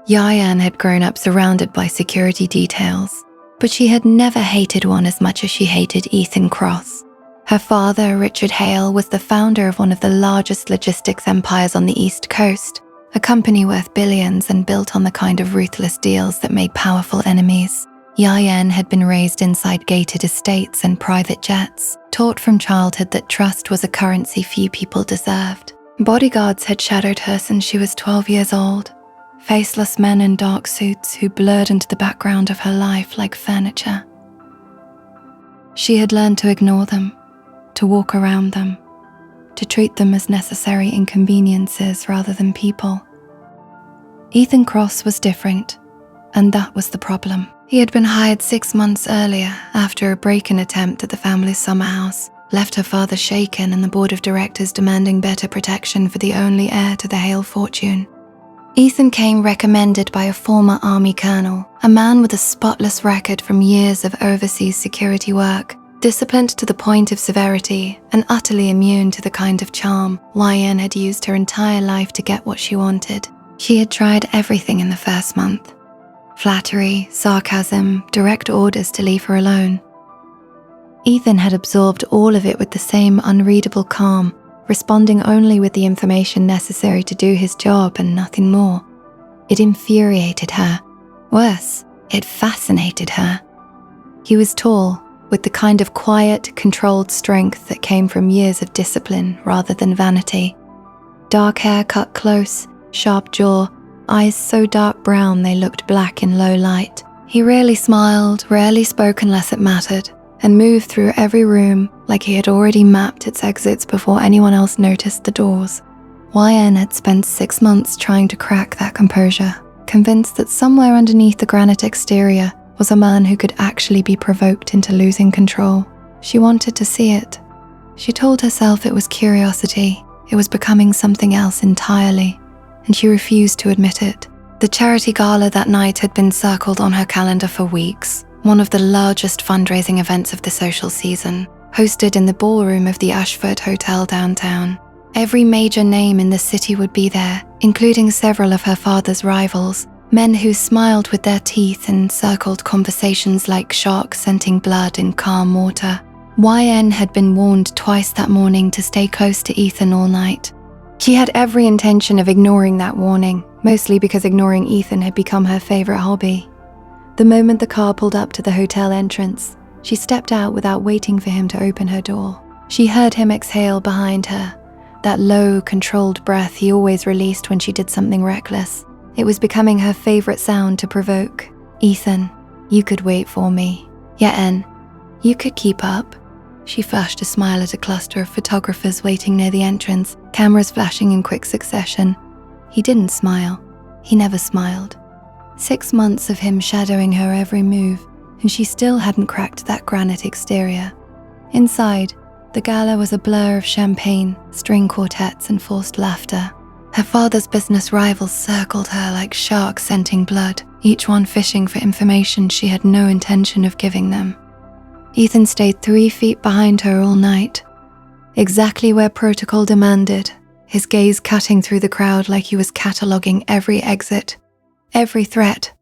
Yayan had grown up surrounded by security details, but she had never hated one as much as she hated Ethan Cross. Her father, Richard Hale, was the founder of one of the largest logistics empires on the East Coast, a company worth billions and built on the kind of ruthless deals that made powerful enemies. Yayan had been raised inside gated estates and private jets, taught from childhood that trust was a currency few people deserved. Bodyguards had shadowed her since she was 12 years old, faceless men in dark suits who blurred into the background of her life like furniture. She had learned to ignore them, to walk around them, to treat them as necessary inconveniences rather than people. Ethan Cross was different, and that was the problem. He had been hired 6 months earlier after a break-in attempt at the family's summer house left her father shaken and the board of directors demanding better protection for the only heir to the Hale fortune. Ethan came recommended by a former army colonel, a man with a spotless record from years of overseas security work, disciplined to the point of severity and utterly immune to the kind of charm Yayan had used her entire life to get what she wanted. She had tried everything in the first month. Flattery, sarcasm, direct orders to leave her alone. Ethan had absorbed all of it with the same unreadable calm, responding only with the information necessary to do his job and nothing more. It infuriated her. Worse, it fascinated her. He was tall, with the kind of quiet, controlled strength that came from years of discipline rather than vanity. Dark hair cut close, sharp jaw, eyes so dark brown they looked black in low light. He rarely smiled, rarely spoke unless it mattered, and moved through every room like he had already mapped its exits before anyone else noticed the doors. Yayan had spent 6 months trying to crack that composure, convinced that somewhere underneath the granite exterior was a man who could actually be provoked into losing control. She wanted to see it. She told herself it was curiosity, it was becoming something else entirely, and she refused to admit it. The charity gala that night had been circled on her calendar for weeks, one of the largest fundraising events of the social season, hosted in the ballroom of the Ashford Hotel downtown. Every major name in the city would be there, including several of her father's rivals, men who smiled with their teeth and circled conversations like sharks scenting blood in calm water. Yayan had been warned twice that morning to stay close to Ethan all night. She had every intention of ignoring that warning, mostly because ignoring Ethan had become her favorite hobby. The moment the car pulled up to the hotel entrance, she stepped out without waiting for him to open her door. She heard him exhale behind her, that low, controlled breath he always released when she did something reckless. It was becoming her favorite sound to provoke. Ethan, you could wait for me. Yayan, you could keep up. She flashed a smile at a cluster of photographers waiting near the entrance, cameras flashing in quick succession. He didn't smile. He never smiled. 6 months of him shadowing her every move, and she still hadn't cracked that granite exterior. Inside, the gala was a blur of champagne, string quartets, and forced laughter. Her father's business rivals circled her like sharks scenting blood, each one fishing for information she had no intention of giving them. Ethan stayed 3 feet behind her all night, exactly where protocol demanded, his gaze cutting through the crowd like he was cataloguing every exit, every threat,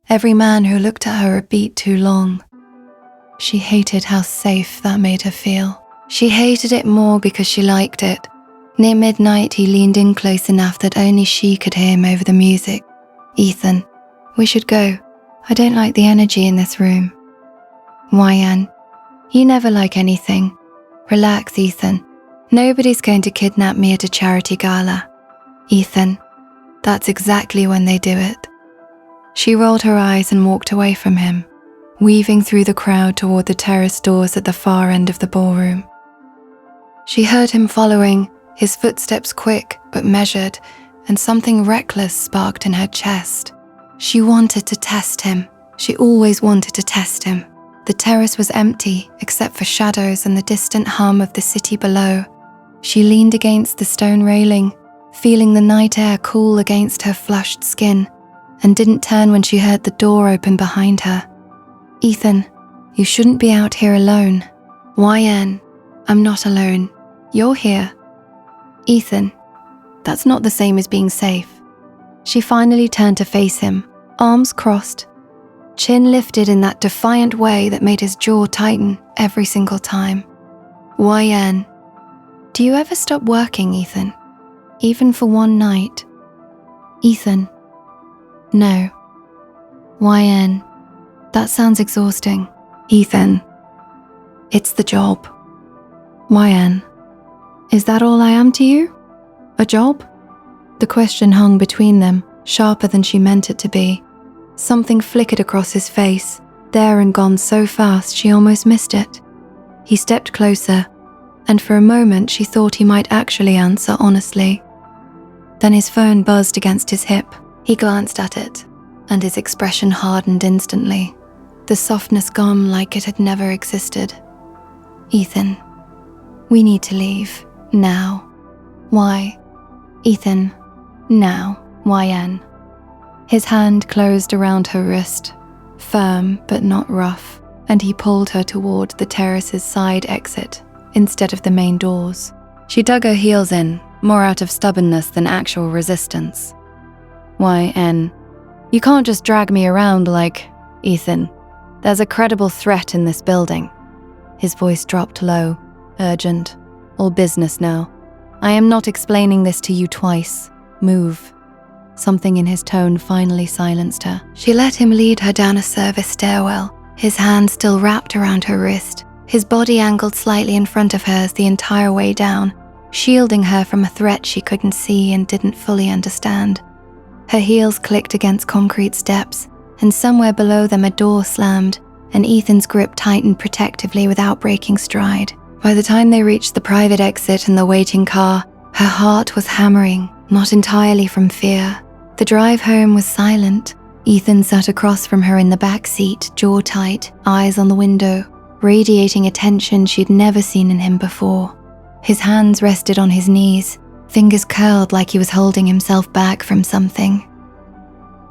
every man who looked at her a beat too long. She hated how safe that made her feel. She hated it more because she liked it. Near midnight, he leaned in close enough that only she could hear him over the music. Ethan, we should go. I don't like the energy in this room. Yayan, you never like anything. Relax, Ethan. Nobody's going to kidnap me at a charity gala. Ethan, that's exactly when they do it. She rolled her eyes and walked away from him, weaving through the crowd toward the terrace doors at the far end of the ballroom. She heard him following, his footsteps quick but measured, and something reckless sparked in her chest. She wanted to test him. She always wanted to test him. The terrace was empty, except for shadows and the distant hum of the city below. She leaned against the stone railing, feeling the night air cool against her flushed skin, and didn't turn when she heard the door open behind her. Ethan, you shouldn't be out here alone. Yayan, I'm not alone. You're here. Ethan, that's not the same as being safe. She finally turned to face him, arms crossed, chin lifted in that defiant way that made his jaw tighten every single time. YN. Do you ever stop working, Ethan? Even for one night? Ethan. No. YN. That sounds exhausting. Ethan. It's the job. YN. Is that all I am to you? A job? The question hung between them, sharper than she meant it to be. Something flickered across his face, there and gone so fast she almost missed it. He stepped closer, and for a moment she thought he might actually answer honestly. Then his phone buzzed against his hip. He glanced at it, and his expression hardened instantly, the softness gone like it had never existed. Ethan, we need to leave, now. Why? Ethan, now, YN. His hand closed around her wrist, firm but not rough, and he pulled her toward the terrace's side exit instead of the main doors. She dug her heels in, more out of stubbornness than actual resistance. YN, you can't just drag me around like, Ethan. There's a credible threat in this building. His voice dropped low, urgent, all business now. I am not explaining this to you twice. Move. Something in his tone finally silenced her. She let him lead her down a service stairwell, his hand still wrapped around her wrist, his body angled slightly in front of hers the entire way down, shielding her from a threat she couldn't see and didn't fully understand. Her heels clicked against concrete steps, and somewhere below them a door slammed, and Ethan's grip tightened protectively without breaking stride. By the time they reached the private exit and the waiting car, her heart was hammering, not entirely from fear. The drive home was silent. Ethan sat across from her in the back seat, jaw tight, eyes on the window, radiating attention she'd never seen in him before. His hands rested on his knees, fingers curled like he was holding himself back from something.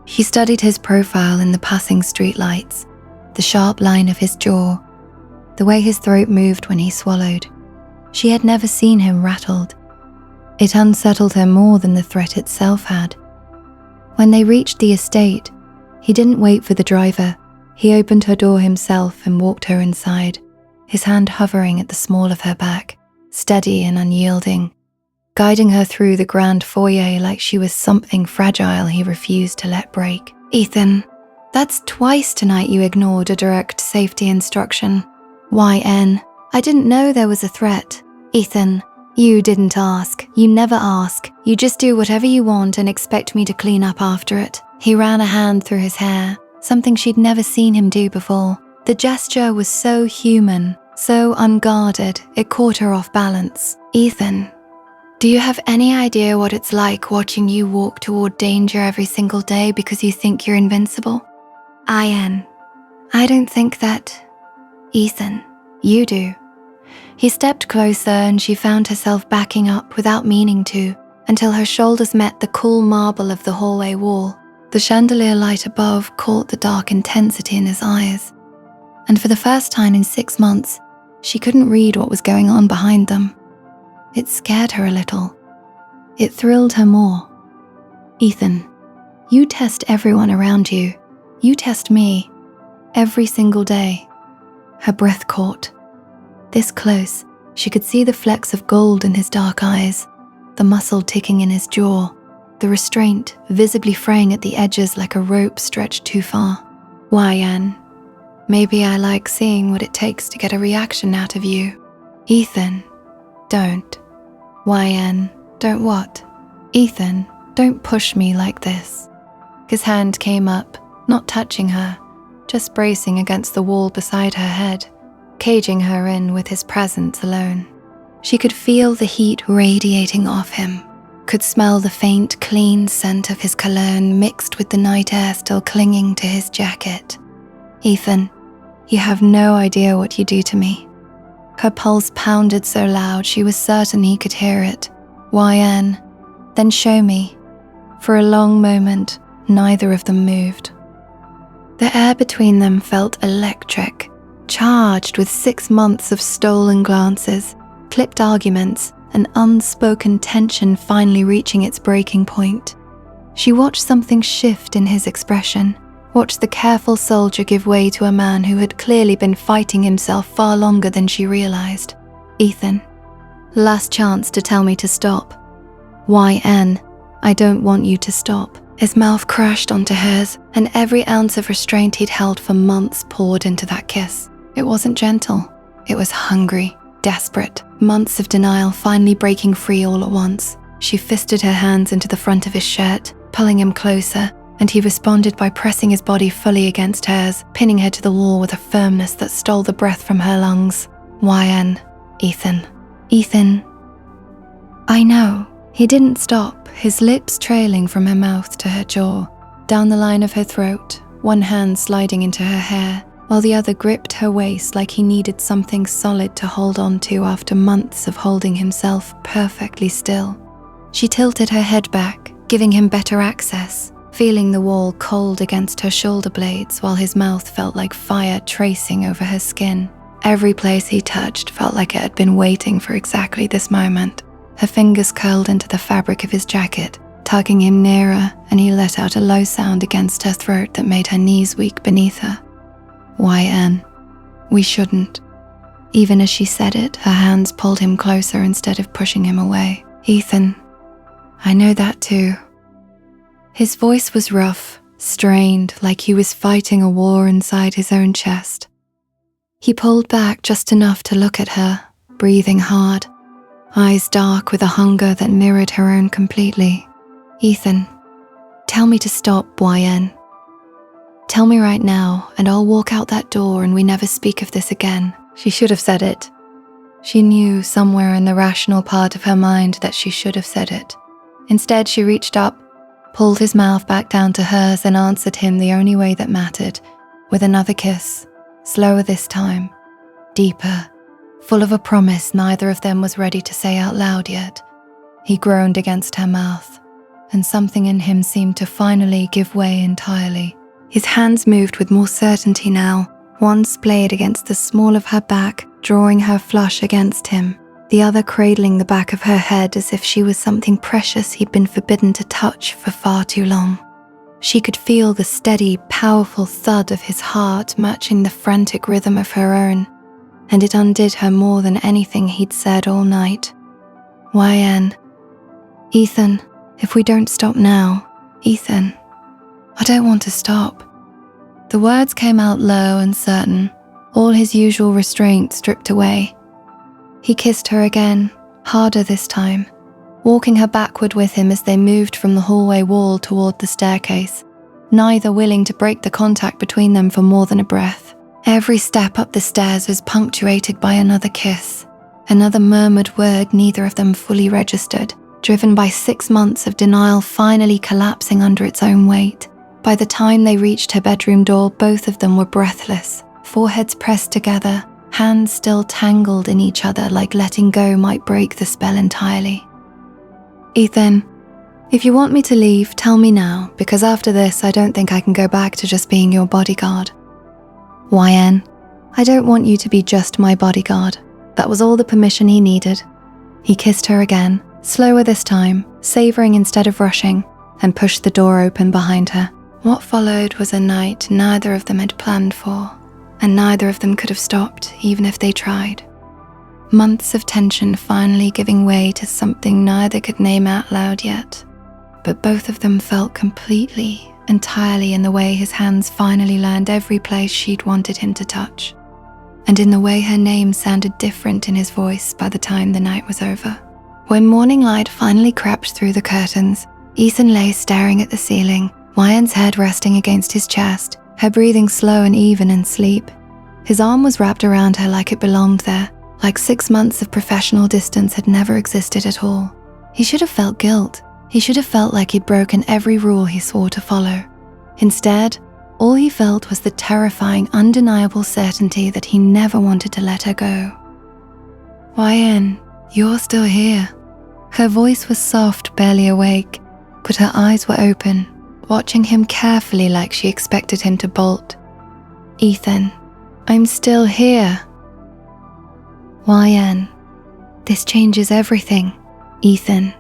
She studied his profile in the passing streetlights, the sharp line of his jaw, the way his throat moved when he swallowed. She had never seen him rattled. It unsettled her more than the threat itself had. When they reached the estate, he didn't wait for the driver. He opened her door himself and walked her inside, his hand hovering at the small of her back, steady and unyielding, guiding her through the grand foyer like she was something fragile he refused to let break. Ethan, that's twice tonight you ignored a direct safety instruction. YN, I didn't know there was a threat. Ethan, you didn't ask. You never ask. You just do whatever you want and expect me to clean up after it. He ran a hand through his hair, something she'd never seen him do before. The gesture was so human, so unguarded, it caught her off balance. Ethan, do you have any idea what it's like watching you walk toward danger every single day because you think you're invincible? IN, I don't think that. Ethan, you do. He stepped closer and she found herself backing up without meaning to, until her shoulders met the cool marble of the hallway wall. The chandelier light above caught the dark intensity in his eyes, and for the first time in 6 months, she couldn't read what was going on behind them. It scared her a little. It thrilled her more. Ethan, you test everyone around you. You test me. Every single day. Her breath caught. This close, she could see the flecks of gold in his dark eyes, the muscle ticking in his jaw, the restraint visibly fraying at the edges like a rope stretched too far. YN, maybe I like seeing what it takes to get a reaction out of you. Ethan, don't. YN, don't what? Ethan, don't push me like this. His hand came up, not touching her, just bracing against the wall beside her head, caging her in with his presence alone. She could feel the heat radiating off him, could smell the faint, clean scent of his cologne mixed with the night air still clinging to his jacket. Ethan, you have no idea what you do to me. Her pulse pounded so loud she was certain he could hear it. YN, then show me. For a long moment, neither of them moved. The air between them felt electric, charged with 6 months of stolen glances, clipped arguments, and unspoken tension finally reaching its breaking point. She watched something shift in his expression, watched the careful soldier give way to a man who had clearly been fighting himself far longer than she realized. Ethan, last chance to tell me to stop. YN, I don't want you to stop. His mouth crashed onto hers, and every ounce of restraint he'd held for months poured into that kiss. It wasn't gentle. It was hungry, desperate, months of denial finally breaking free all at once. She fisted her hands into the front of his shirt, pulling him closer, and he responded by pressing his body fully against hers, pinning her to the wall with a firmness that stole the breath from her lungs. YN, Ethan. Ethan. I know. He didn't stop, his lips trailing from her mouth to her jaw, down the line of her throat, one hand sliding into her hair, while the other gripped her waist like he needed something solid to hold on to after months of holding himself perfectly still. She tilted her head back, giving him better access, feeling the wall cold against her shoulder blades while his mouth felt like fire tracing over her skin. Every place he touched felt like it had been waiting for exactly this moment. Her fingers curled into the fabric of his jacket, tugging him nearer, and he let out a low sound against her throat that made her knees weak beneath her. YN, we shouldn't. Even as she said it, her hands pulled him closer instead of pushing him away. Ethan, I know that too. His voice was rough, strained, like he was fighting a war inside his own chest. He pulled back just enough to look at her, breathing hard, eyes dark with a hunger that mirrored her own completely. Ethan, tell me to stop, YN. Tell me right now, and I'll walk out that door and we never speak of this again. She should have said it. She knew somewhere in the rational part of her mind that she should have said it. Instead, she reached up, pulled his mouth back down to hers and answered him the only way that mattered, with another kiss, slower this time, deeper, full of a promise neither of them was ready to say out loud yet. He groaned against her mouth, and something in him seemed to finally give way entirely. His hands moved with more certainty now, one splayed against the small of her back, drawing her flush against him, the other cradling the back of her head as if she was something precious he'd been forbidden to touch for far too long. She could feel the steady, powerful thud of his heart matching the frantic rhythm of her own, and it undid her more than anything he'd said all night. YN, Ethan, if we don't stop now, Ethan, I don't want to stop. The words came out low and certain, all his usual restraint stripped away. He kissed her again, harder this time, walking her backward with him as they moved from the hallway wall toward the staircase, neither willing to break the contact between them for more than a breath. Every step up the stairs was punctuated by another kiss, another murmured word neither of them fully registered, driven by 6 months of denial finally collapsing under its own weight. By the time they reached her bedroom door, both of them were breathless, foreheads pressed together, hands still tangled in each other like letting go might break the spell entirely. Ethan, if you want me to leave, tell me now, because after this I don't think I can go back to just being your bodyguard. YN, I don't want you to be just my bodyguard. That was all the permission he needed. He kissed her again, slower this time, savoring instead of rushing, and pushed the door open behind her. What followed was a night neither of them had planned for, and neither of them could have stopped, even if they tried. Months of tension finally giving way to something neither could name out loud yet, but both of them felt completely, entirely in the way his hands finally learned every place she'd wanted him to touch, and in the way her name sounded different in his voice by the time the night was over. When morning light finally crept through the curtains, Ethan lay staring at the ceiling, YN's head resting against his chest, her breathing slow and even in sleep. His arm was wrapped around her like it belonged there, like 6 months of professional distance had never existed at all. He should have felt guilt. He should have felt like he'd broken every rule he swore to follow. Instead, all he felt was the terrifying, undeniable certainty that he never wanted to let her go. YN, you're still here. Her voice was soft, barely awake, but her eyes were open, watching him carefully like she expected him to bolt. Ethan, I'm still here. YN, this changes everything. Ethan,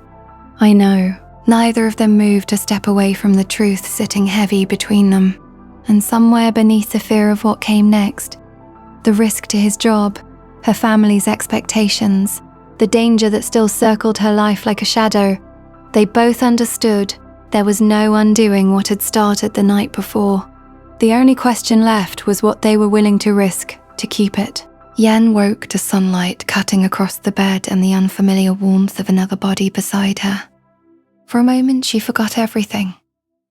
I know, Neither of them moved to step away from the truth sitting heavy between them. And somewhere beneath the fear of what came next, the risk to his job, her family's expectations, the danger that still circled her life like a shadow, they both understood there was no undoing what had started the night before. The only question left was what they were willing to risk to keep it. Yen woke to sunlight cutting across the bed and the unfamiliar warmth of another body beside her. For a moment she forgot everything.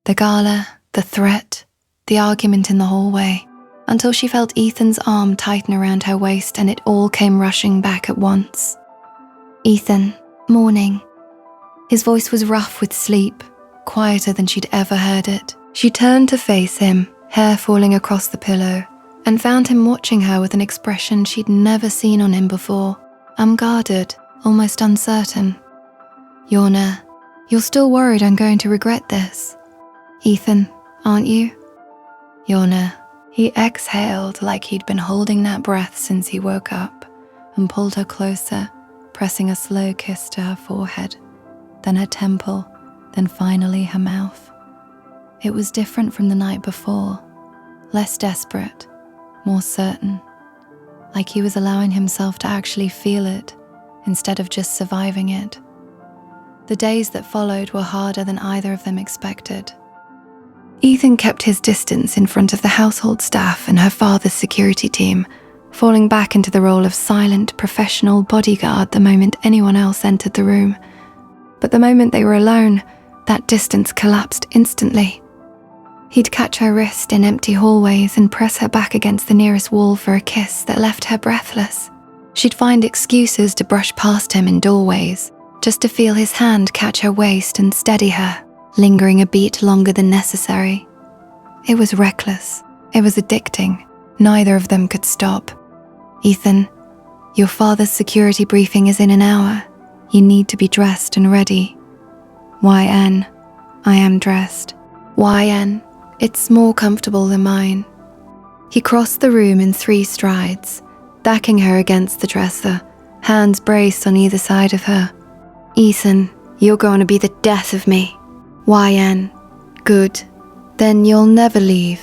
The gala, the threat, the argument in the hallway, until she felt Ethan's arm tighten around her waist and it all came rushing back at once. Ethan, morning. His voice was rough with sleep, quieter than she'd ever heard it. She turned to face him, hair falling across the pillow, and found him watching her with an expression she'd never seen on him before, unguarded, almost uncertain. Yorna, you're still worried I'm going to regret this. Ethan, aren't you? Yorna. He exhaled like he'd been holding that breath since he woke up and pulled her closer, pressing a slow kiss to her forehead, then her temple, then finally her mouth. It was different from the night before, less desperate, more certain, like he was allowing himself to actually feel it instead of just surviving it. The days that followed were harder than either of them expected. Ethan kept his distance in front of the household staff and her father's security team, falling back into the role of silent, professional bodyguard the moment anyone else entered the room. But the moment they were alone, that distance collapsed instantly. He'd catch her wrist in empty hallways and press her back against the nearest wall for a kiss that left her breathless. She'd find excuses to brush past him in doorways, just to feel his hand catch her waist and steady her, lingering a beat longer than necessary. It was reckless. It was addicting. Neither of them could stop. Ethan, your father's security briefing is in an hour. You need to be dressed and ready. YN, I am dressed. YN, it's more comfortable than mine. He crossed the room in 3 strides, backing her against the dresser, hands braced on either side of her. Ethan, you're going to be the death of me. YN, good. Then you'll never leave.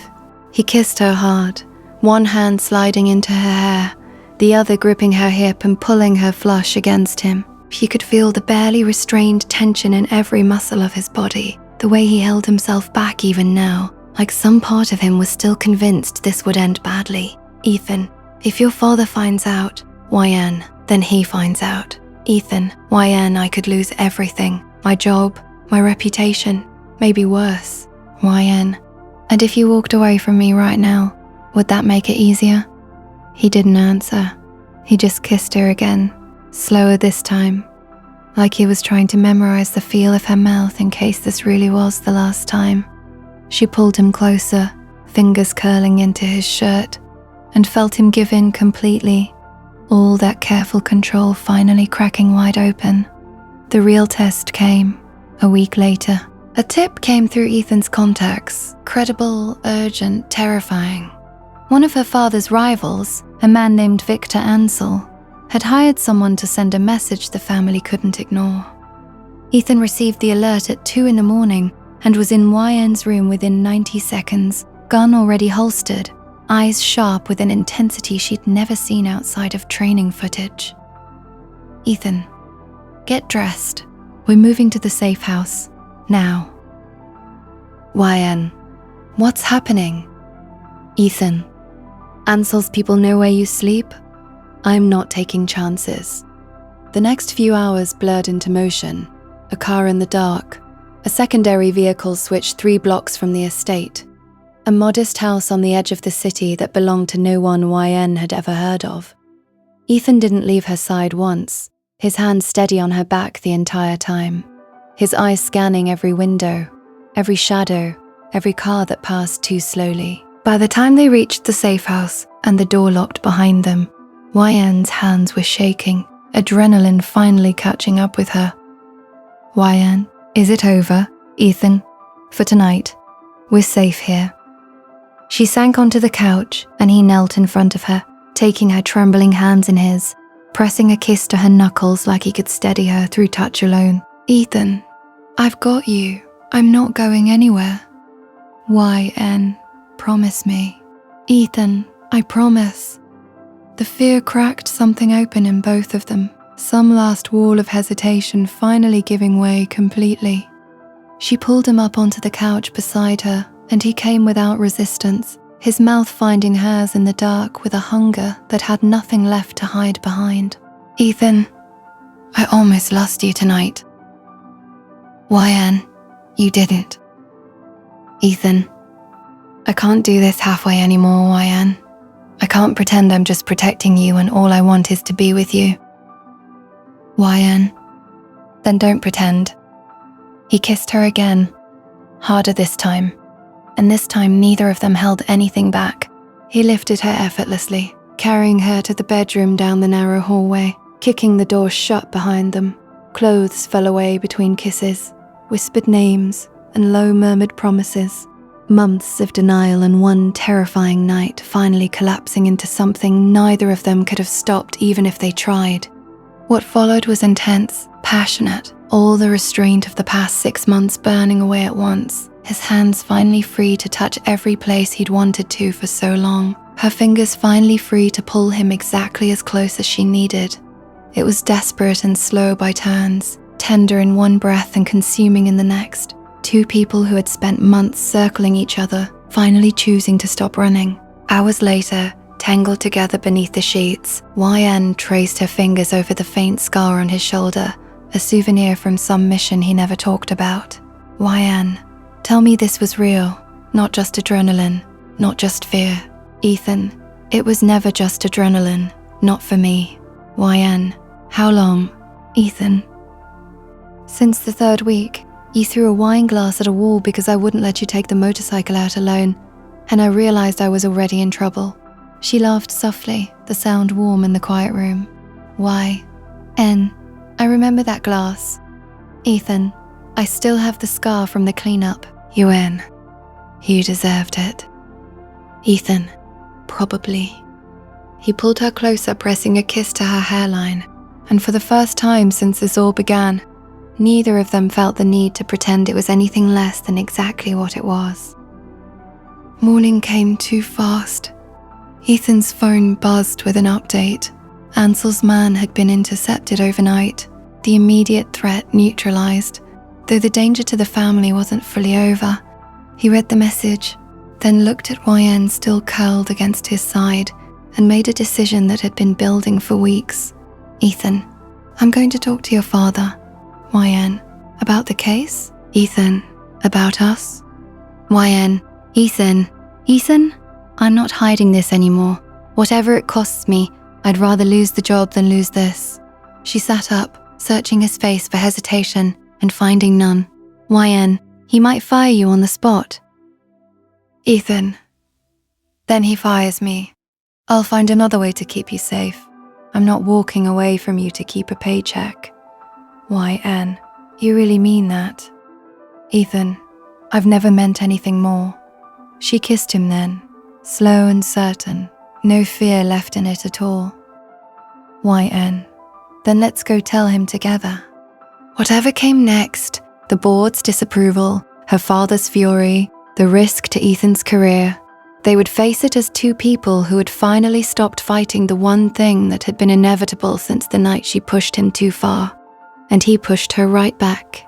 He kissed her hard, one hand sliding into her hair, the other gripping her hip and pulling her flush against him. She could feel the barely restrained tension in every muscle of his body, the way he held himself back even now, like some part of him was still convinced this would end badly. Ethan, if your father finds out, YN, then he finds out. Ethan, YN, I could lose everything. My job, my reputation, maybe worse. YN, and if you walked away from me right now, would that make it easier? He didn't answer. He just kissed her again, slower this time, like he was trying to memorize the feel of her mouth in case this really was the last time. She pulled him closer, fingers curling into his shirt, and felt him give in completely, all that careful control finally cracking wide open. The real test came, a week later. A tip came through Ethan's contacts, credible, urgent, terrifying. One of her father's rivals, a man named Victor Ansel, had hired someone to send a message the family couldn't ignore. Ethan received the alert at 2 a.m. and was in YN's room within 90 seconds, gun already holstered, eyes sharp with an intensity she'd never seen outside of training footage. Ethan, get dressed. We're moving to the safe house. Now. YN, what's happening? Ethan, Ansel's people know where you sleep? I'm not taking chances. The next few hours blurred into motion, a car in the dark, a secondary vehicle switched 3 blocks from the estate, a modest house on the edge of the city that belonged to no one YN had ever heard of. Ethan didn't leave her side once, his hand steady on her back the entire time, his eyes scanning every window, every shadow, every car that passed too slowly. By the time they reached the safe house and the door locked behind them, YN's hands were shaking, adrenaline finally catching up with her. YN, is it over, Ethan? For tonight, we're safe here. She sank onto the couch and he knelt in front of her, taking her trembling hands in his, pressing a kiss to her knuckles like he could steady her through touch alone. Ethan, I've got you. I'm not going anywhere. YN, promise me. Ethan, I promise. The fear cracked something open in both of them, some last wall of hesitation finally giving way completely. She pulled him up onto the couch beside her, and he came without resistance, his mouth finding hers in the dark with a hunger that had nothing left to hide behind. Ethan, I almost lost you tonight. YN, you didn't. Ethan, I can't do this halfway anymore, YN. I can't pretend I'm just protecting you when all I want is to be with you. YN, then don't pretend. He kissed her again, harder this time, and this time neither of them held anything back. He lifted her effortlessly, carrying her to the bedroom down the narrow hallway, kicking the door shut behind them. Clothes fell away between kisses, whispered names, and low murmured promises. Months of denial and one terrifying night finally collapsing into something neither of them could have stopped even if they tried. What followed was intense, passionate, all the restraint of the past 6 months burning away at once, his hands finally free to touch every place he'd wanted to for so long, her fingers finally free to pull him exactly as close as she needed. It was desperate and slow by turns, tender in one breath and consuming in the next. Two people who had spent months circling each other, finally choosing to stop running. Hours later, tangled together beneath the sheets, YN traced her fingers over the faint scar on his shoulder, a souvenir from some mission he never talked about. YN, tell me this was real, not just adrenaline, not just fear. Ethan, it was never just adrenaline, not for me. YN, how long? Ethan, since the 3rd week. You threw a wine glass at a wall because I wouldn't let you take the motorcycle out alone, and I realized I was already in trouble. She laughed softly, the sound warm in the quiet room. YN, I remember that glass. Ethan, I still have the scar from the cleanup. UN, you deserved it. Ethan, probably. He pulled her closer, pressing a kiss to her hairline, and for the first time since this all began, neither of them felt the need to pretend it was anything less than exactly what it was. Morning came too fast. Ethan's phone buzzed with an update. Ansel's man had been intercepted overnight, the immediate threat neutralized. Though the danger to the family wasn't fully over, he read the message, then looked at YN still curled against his side and made a decision that had been building for weeks. Ethan, I'm going to talk to your father. YN, about the case? Ethan, about us? YN, Ethan, I'm not hiding this anymore. Whatever it costs me, I'd rather lose the job than lose this. She sat up, searching his face for hesitation and finding none. YN, he might fire you on the spot. Ethan, then he fires me. I'll find another way to keep you safe. I'm not walking away from you to keep a paycheck. YN, you really mean that? Ethan, I've never meant anything more. She kissed him then, slow and certain, no fear left in it at all. YN, then let's go tell him together. Whatever came next, the board's disapproval, her father's fury, the risk to Ethan's career, they would face it as two people who had finally stopped fighting the one thing that had been inevitable since the night she pushed him too far. And he pushed her right back.